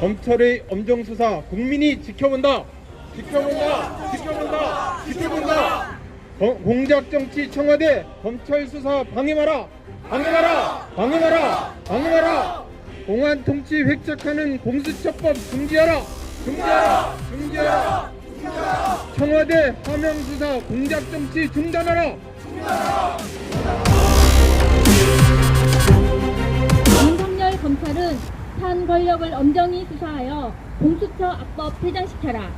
검찰의 엄정수사 국민이 지켜본다. 지켜본다. 지켜본다. 지켜본다. 공작정치 청와대 검찰수사 방해마라. 방해마라. 방해마라. 방해마라. 공안통치 획책하는 공수처법 중지하라. 중지하라. 중지하라. 청와대 하명수사 공작정치 중단하라. 윤석열 검찰은 한 권력을 엄정히 수사하여 공수처 악법 폐장시켜라.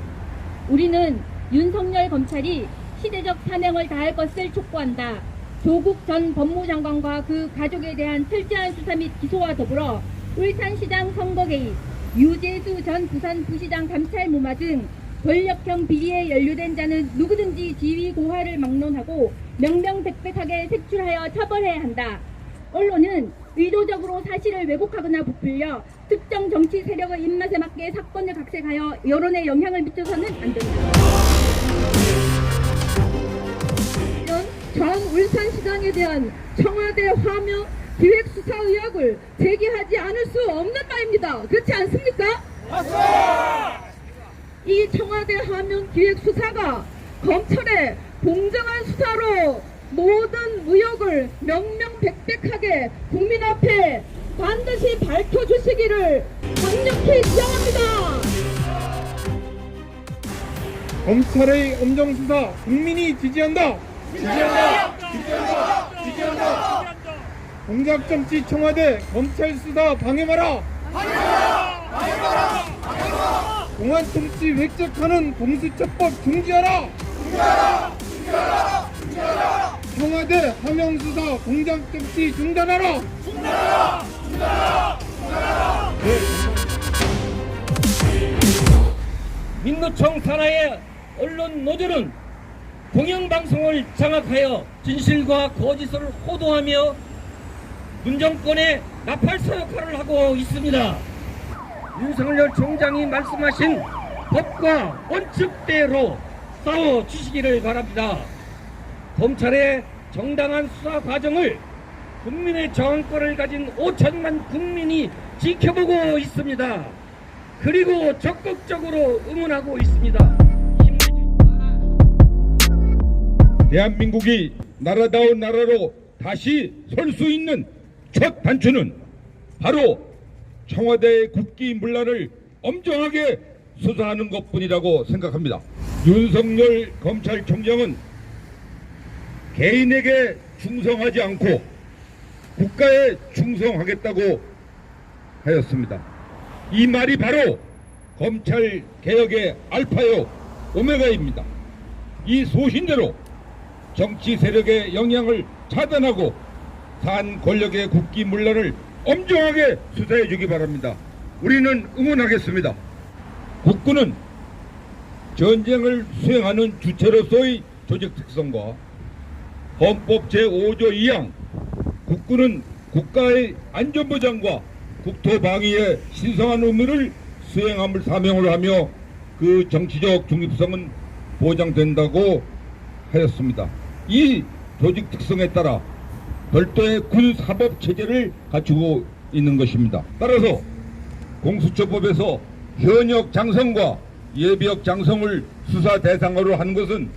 우리는 윤석열 검찰이 시대적 사명을 다할 것을 촉구한다. 조국 전 법무장관과 그 가족에 대한 철저한 수사 및 기소와 더불어 울산시장 선거 개입, 유재수 전 부산부시장 감찰 무마 등 권력형 비리에 연루된 자는 누구든지 지위 고하를 막론하고 명명백백하게 색출하여 처벌해야 한다. 언론은 의도적으로 사실을 왜곡하거나 부풀려 특정 정치 세력의 입맛에 맞게 사건을 각색하여 여론에 영향을 미쳐서는 안 된다. 이런 전 울산시장에 대한 청와대 화명 기획수사 의혹을 제기하지 않을 수 없는 바입니다. 그렇지 않습니까? 맞습니다. 이 청와대 하명 기획수사가 검찰의 공정한 수사로 모든 의혹을 명명백백하게 국민 앞에 반드시 밝혀주시기를 강력히 지향합니다. 검찰의 엄정수사 국민이 지지한다. 지지한다. 지지한다. 지지한다. 공작정치 청와대 검찰수사 방해마라. 방해마라. 방해마라. 방해마라. 공안통치 획책하는 공수처법 중지하라. 중지하라. 중지하라. 중지하라. 청와대 하명수사 공작정치 중단하라. 중단하라. 중단하라. 중단하라. 민노총 산하의 언론 노조는 공영방송을 장악하여 진실과 거짓을 호도하며 문정권의 나팔서 역할을 하고 있습니다. 윤석열 총장이 말씀하신 법과 원칙대로 싸워주시기를 바랍니다. 검찰의 정당한 수사 과정을 국민의 저항권을 가진 5천만 국민이 지켜보고 있습니다. 그리고 적극적으로 응원하고 있습니다. 대한민국이 나라다운 나라로 다시 설 수 있는 첫 단추는 바로 청와대의 국기문란을 엄정하게 수사하는 것뿐이라고 생각합니다. 윤석열 검찰총장은 개인에게 충성하지 않고 국가에 충성하겠다고 하였습니다. 이 말이 바로 검찰 개혁의 알파요 오메가입니다. 이 소신대로 정치 세력의 영향을 차단하고 산 권력의 국기문란을 엄정하게 수사해 주기 바랍니다. 우리는 응원하겠습니다. 국군은 전쟁을 수행하는 주체로서의 조직 특성과 헌법 제5조 2항 국군은 국가의 안전보장과 국토방위에 신성한 의무를 수행함을 사명으로 하며 그 정치적 중립성은 보장된다고 하였습니다. 이 조직 특성에 따라 별도의 군사법체제를 갖추고 있는 것입니다. 따라서 공수처법에서 현역 장성과 예비역 장성을 수사 대상으로 하는 것은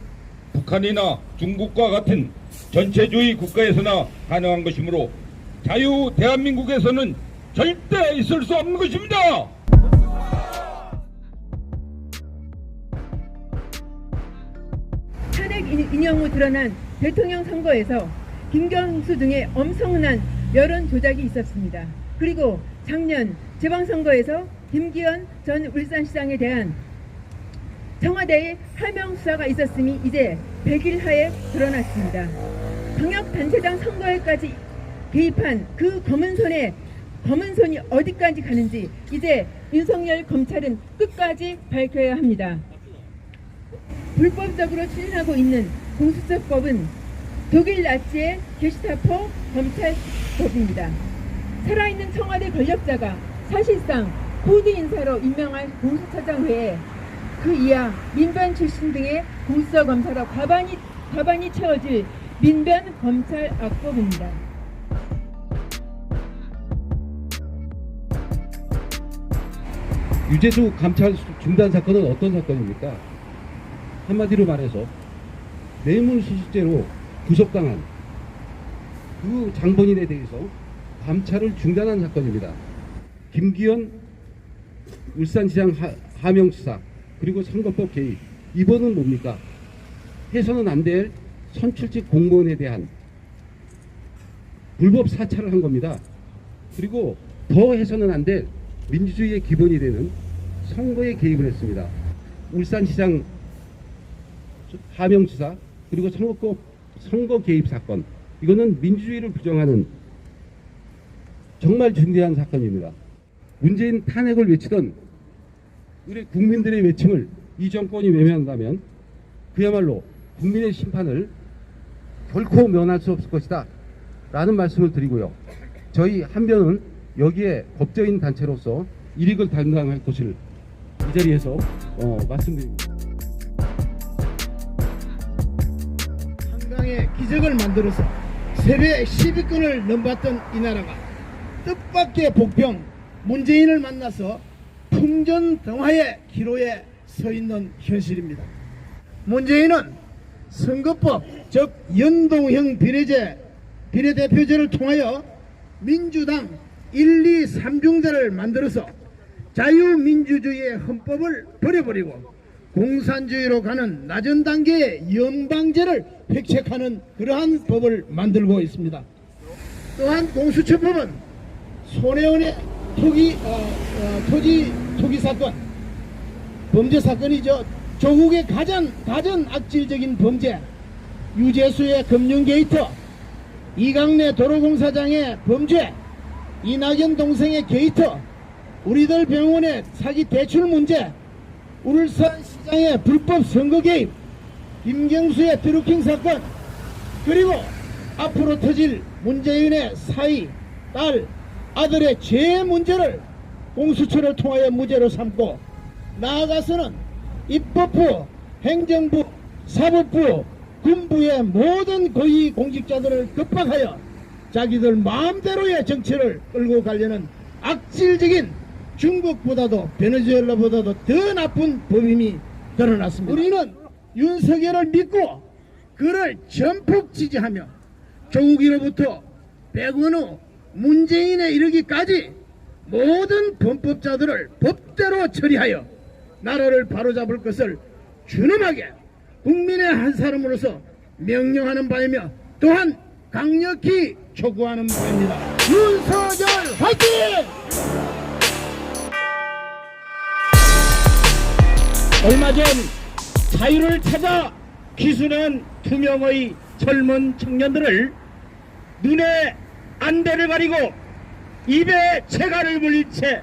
북한이나 중국과 같은 전체주의 국가에서나 가능한 것이므로 자유 대한민국에서는 절대 있을 수 없는 것입니다. 탄핵 인용 후 드러난 대통령 선거에서 김경수 등의 엄청난 여론 조작이 있었습니다. 그리고 작년 지방선거에서 김기현 전 울산시장에 대한 청와대의 하명 수사가 있었음이 이제 100일 하에 드러났습니다. 광역단체장 선거에까지 개입한 그 검은 손이 어디까지 가는지 이제 윤석열 검찰은 끝까지 밝혀야 합니다. 불법적으로 추진하고 있는 공수처법은 독일 나치의 게슈타포 검찰법입니다. 살아있는 청와대 권력자가 사실상 코드 인사로 임명할 공수처장 외에 그 이하 민변 출신 등의 공수처 검사로 과반이 채워질 민변 검찰 악법입니다. 유재수 감찰 중단 사건은 어떤 사건입니까? 한마디로 말해서 뇌물수수죄로 구속당한 그 장본인에 대해서 감찰을 중단한 사건입니다. 김기현 울산시장 하명수사 그리고 선거법 개입, 이번은 뭡니까? 해서는 안 될 선출직 공무원에 대한 불법 사찰을 한 겁니다. 그리고 더 해서는 안 될 민주주의의 기본이 되는 선거에 개입을 했습니다. 울산시장 하명수사 그리고 선거 개입 사건, 이거는 민주주의를 부정하는 정말 중대한 사건입니다. 문재인 탄핵을 외치던 우리 국민들의 외침을 이 정권이 외면한다면 그야말로 국민의 심판을 결코 면할 수 없을 것이다 라는 말씀을 드리고요. 저희 한변은 여기에 법조인 단체로서 일익을 담당할 것을 이 자리에서 말씀드립니다. 한강에 기적을 만들어서 세계 10위권을 넘봤던 이 나라가 뜻밖의 복병 문재인을 만나서 풍전등화의 기로에 서 있는 현실입니다. 문재인은 선거법 즉 연동형 비례대표제를 통하여 민주당 1, 2, 3중대를 만들어서 자유민주주의의 헌법을 버려버리고 공산주의로 가는 낮은 단계의 연방제를 획책하는 그러한 법을 만들고 있습니다. 또한 공수처법은 손혜원의 토지 투기 사건, 범죄 사건이죠. 조국의 가장 악질적인 범죄, 유재수의 금융 게이트, 이강래 도로공사장의 범죄, 이낙연 동생의 게이트, 우리들 병원의 사기 대출 문제, 울산시장의 불법 선거 개입, 김경수의 트루킹 사건, 그리고 앞으로 터질 문재인의 사위, 딸, 아들의 죄 문제를 공수처를 통하여 무죄로 삼고, 나아가서는 입법부, 행정부, 사법부, 군부의 모든 고위 공직자들을 급박하여 자기들 마음대로의 정치를 끌고 가려는 악질적인 중국보다도 베네수엘라보다도 더 나쁜 법임이 드러났습니다. 우리는 윤석열을 믿고 그를 전폭 지지하며 조국이로부터 백원후 문재인에 이르기까지 모든 범법자들을 법대로 처리하여 나라를 바로잡을 것을 준엄하게 국민의 한 사람으로서 명령하는 바이며 또한 강력히 촉구하는 바입니다. 윤석열 화이팅! 얼마 전 자유를 찾아 귀순한 2명의 젊은 청년들을 눈에 안대를 가리고 입에 재갈을 물린 채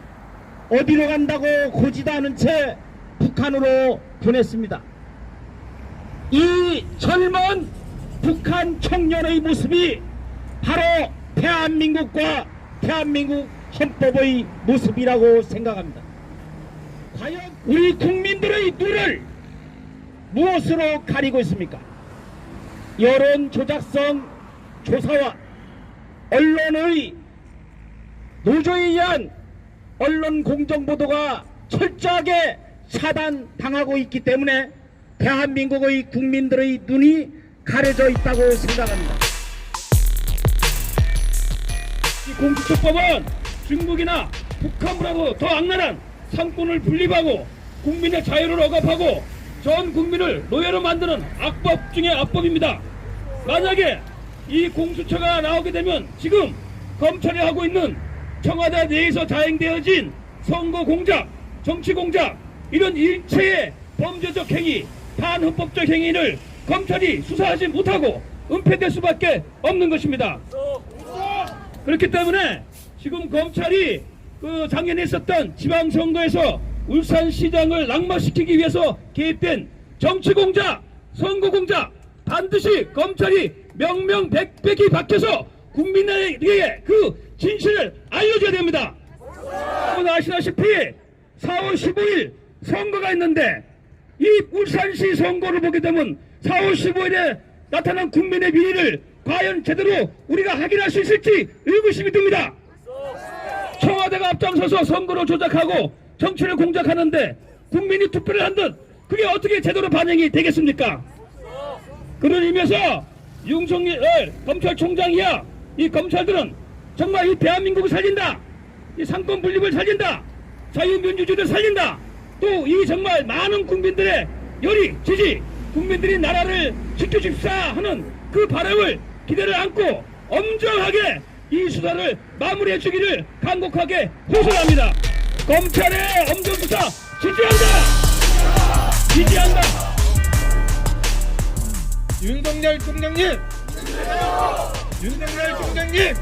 어디로 간다고 고지도 않은 채 북한으로 보냈습니다. 이 젊은 북한 청년의 모습이 바로 대한민국과 대한민국 헌법의 모습이라고 생각합니다. 과연 우리 국민들의 눈을 무엇으로 가리고 있습니까? 여론 조작성 조사와 언론의 노조에 의한 언론 공정보도가 철저하게 차단당하고 있기 때문에 대한민국의 국민들의 눈이 가려져 있다고 생각합니다. 이 공수처법은 중국이나 북한보다도 더 악랄한 상권을 분립하고 국민의 자유를 억압하고 전 국민을 노예로 만드는 악법 중의 악법입니다. 만약에 이 공수처가 나오게 되면 지금 검찰이 하고 있는 청와대 내에서 자행되어진 선거 공작, 정치 공작, 이런 일체의 범죄적 행위, 반헌법적 행위를 검찰이 수사하지 못하고 은폐될 수밖에 없는 것입니다. 그렇기 때문에 지금 검찰이 작년에 있었던 지방선거에서 울산시장을 낙마시키기 위해서 개입된 정치공작, 선거공작, 반드시 검찰이 명명백백히 박혀서 국민에게 그 진실을 알려줘야 됩니다. 여러분 아시다시피 4월 15일 선거가 있는데 이 울산시 선거를 보게 되면 4월 15일에 나타난 국민의 민의를 과연 제대로 우리가 확인할 수 있을지 의구심이 듭니다. 청와대가 앞장서서 선거를 조작하고 정치를 공작하는데 국민이 투표를 한 듯 그게 어떻게 제대로 반영이 되겠습니까? 그런 의미에서 윤석열 검찰총장이야 이 검찰들은 정말 이 대한민국을 살린다, 이 상권 분립을 살린다, 자유민주주의를 살린다, 또 이 정말 많은 국민들의 열의 지지, 국민들이 나라를 지켜줍사 하는 그 바람을 기대를 안고 엄정하게 이 수사를 마무리해 주기를 간곡하게 호소합니다. 검찰의 엄정수사 지지한다! 지지한다! 윤석열 총장님! 윤석열 총장님!